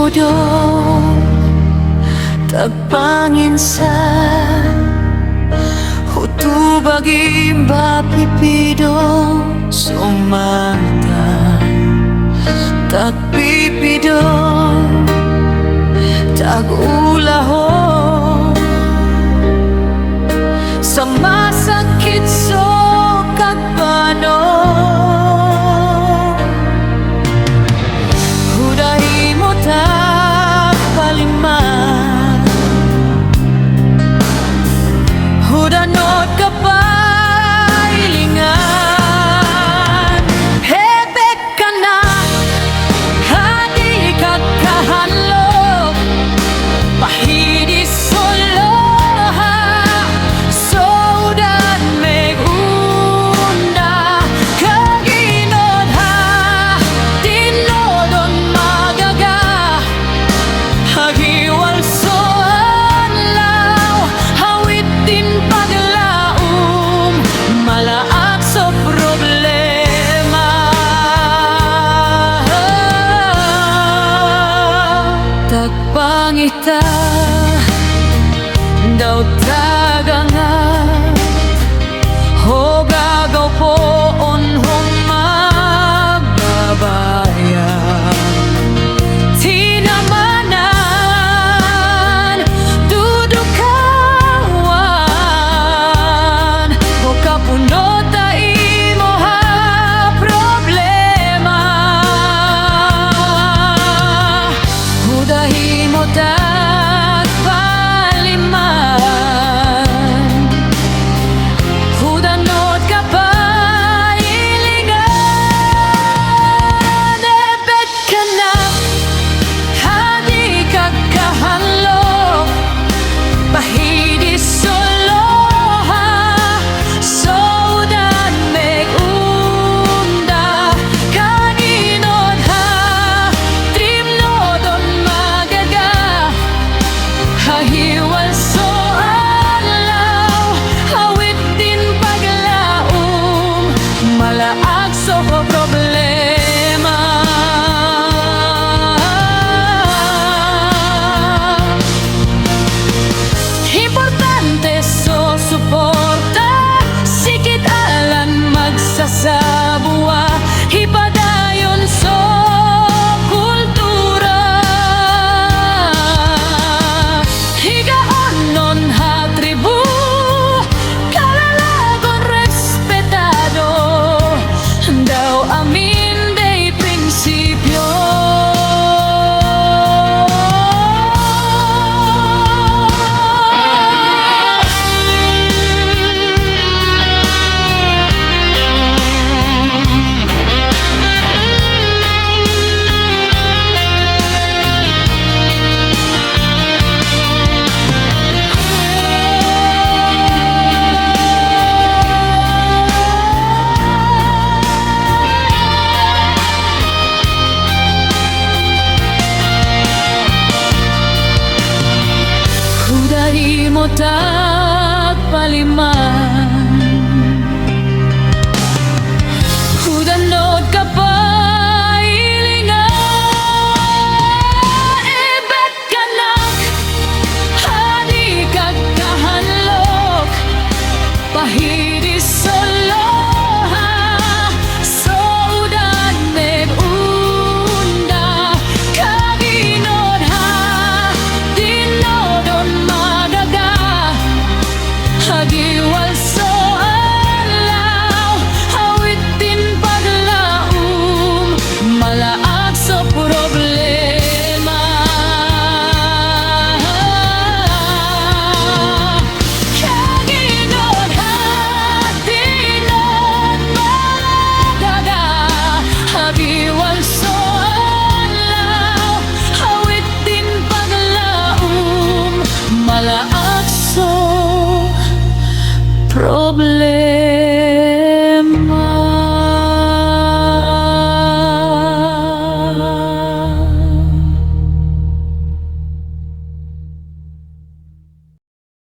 budong tagpanginsan hutubag imba pipidong sumata tagpipidong tag-ulahon sa masakit so kagpanon hudahi mo tagpaliman hudanot kapailingan hebek kanak hadi kakahanlog pahidis soloha sodan megunda kaginod ha tinodon magaga hagiwal so anlaw hawit din paglaum malaak so problema tagpangita daw taganga ho gagaw po onhong mababaya tinamanan dudukawan ho kapunot ta imo ha problema hudahi mo tagpaliman hudanot kapailingan ebet kanak hadi kakahanlog pahidis soloha sodan megunda kaginod ha trimnodon magaga hahiwal so alaw hawit din paglaum malaag so problema importante so suporta sikit alan magsasabua hipadayon so kultura higaonon ha tribu kalalagon respetado daw amin day prinsipyo hudahi mo tagpaliman hudanot kapailingan ebet kanak hadi kakahanlog pahidis soloha sodan megunda kaginod ha tinodon magaga hagiwal so alaw hawit din paglaum malaag so problema kaginod ha tinod magaga hagiwal so alaw hawit din paglaum malaag so problema